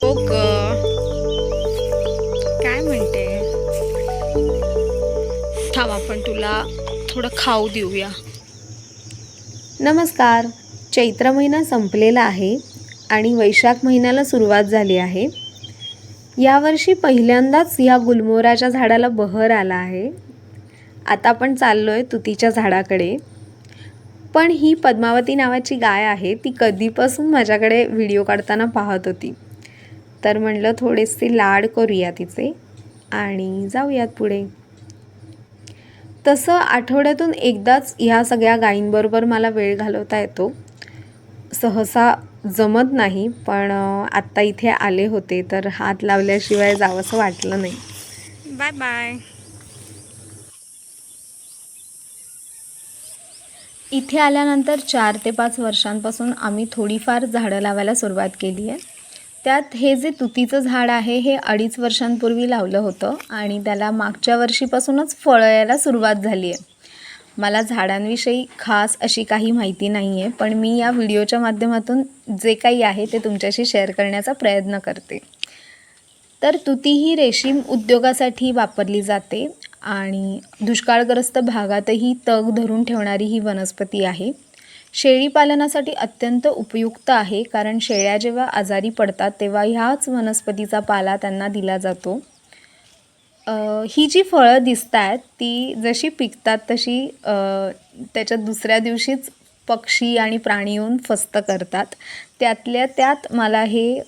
हो ग. काय म्हणते? थांब आपण तुला थोडं खाऊ देऊया. नमस्कार. चैत्र महिना संपलेला आहे आणि वैशाख महिन्याला सुरुवात झाली आहे. यावर्षी पहिल्यांदाच या गुलमोहराच्या झाडाला बहर आला आहे. आता आपण चाललोय तुतीच्या झाडाकडे. पण ही पद्मावती नावाची गाय आहे, ती कधीपासून माझ्याकडे व्हिडिओ काढताना पाहत होती. तर म्हणलं थोडेसे लाड करूया तिचे आणि जाऊयात पुढे. तसं आठवड्यातून एकदाच ह्या सगळ्या गायींबरोबर मला वेळ घालवता येतो. सहसा जमत नाही, पण आत्ता इथे आले होते तर हात लावल्याशिवाय जावंसं वाटलं नाही. Bye bye. इथे आल्यानंतर 4 ते 5 वर्षांपासून आम्ही थोडीफार झाडं लावायला सुरुवात केली आहे. त्यात हे जे तुतीचं झाड आहे हे 2.5 वर्षांपूर्वी लावलं होतं आणि त्याला मागच्या वर्षीपासूनच फळं यायला सुरुवात झाली आहे. मला झाडांविषयी खास अशी काही माहिती नाही आहे, पण मी या व्हिडिओच्या माध्यमातून जे काही आहे ते तुमच्याशी शेअर करण्याचा प्रयत्न करते. तर तुती ही रेशीम उद्योगासाठी वापरली जाते आणि दुष्काळग्रस्त भागातही तग धरून ठेवणारी ही वनस्पती आहे. शेळी पालनासाठी अत्यंत उपयुक्त आहे, कारण शेळ्या जेव्हा आजारी पडतात तेव्हा ह्याच वनस्पतीचा पाला त्यांना दिला जातो. ही जी फळं दिसत आहेत ती जशी पिकतात तशी त्याच्या दुसऱ्या दिवशीच पक्षी आणि प्राणी येऊन फस्त करतात. त्यातल्या त्यात मला हे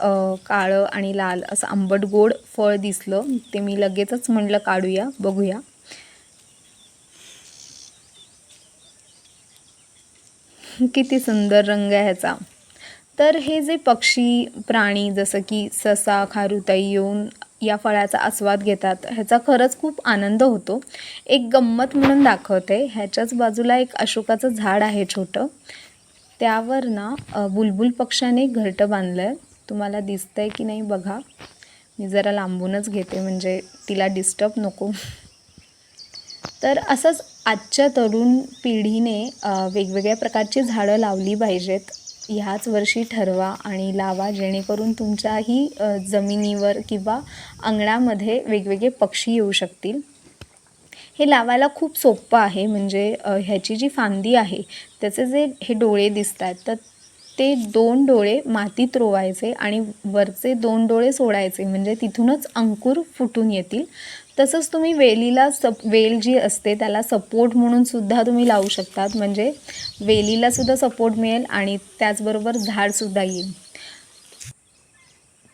काळं आणि लाल असं आंबट गोड फळ दिसलं, ते मी लगेचच म्हटलं काढूया, बघूया. किती सुंदर रंग आहे ह्याचा. तर हे जे पक्षी प्राणी जसं की ससा, खारुताई येऊन या फळाचा आस्वाद घेतात, ह्याचा खरंच खूप आनंद होतो. एक गंमत म्हणून दाखवते. ह्याच्याच बाजूला एक अशोकाचं झाड आहे छोटं, त्यावर ना बुलबुल पक्ष्याने एक घरटं बांधलं आहे. तुम्हाला दिसतंय की नाही बघा. मी जरा लांबूनच घेते म्हणजे तिला डिस्टर्ब नको. तर असंच आजच्या तरुण पिढीने वेगवेगळ्या प्रकारची झाडं लावली पाहिजेत. ह्याच वर्षी ठरवा आणि लावा, जेणेकरून तुमच्याही जमिनीवर किंवा अंगणामध्ये वेगवेगळे पक्षी येऊ शकतील. हे लावायला खूप सोपं आहे. म्हणजे ह्याची जी फांदी आहे त्याचे जे हे डोळे दिसत आहेत, तर ते 2 डोळे मातीत रोवायचे आणि वरचे 2 डोळे सोडायचे, म्हणजे तिथूनच अंकुर फुटून येतील. तसंच तुम्ही वेलीला वेल जी असते त्याला सपोर्ट म्हणून सुद्धा तुम्ही लावू शकतात, म्हणजे वेलीलासुद्धा सपोर्ट मिळेल आणि त्याचबरोबर झाडसुद्धा येईल.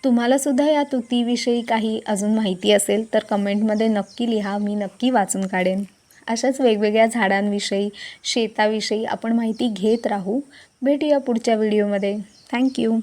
तुम्हालासुद्धा या तुतीविषयी काही अजून माहिती असेल तर कमेंटमध्ये नक्की लिहा, मी नक्की वाचून काढेन. अशाच वेगवेगळ्या झाडांविषयी, शेताविषयी आपण माहिती घेत राहू. भेटूया पुढच्या व्हिडिओमध्ये. थँक्यू.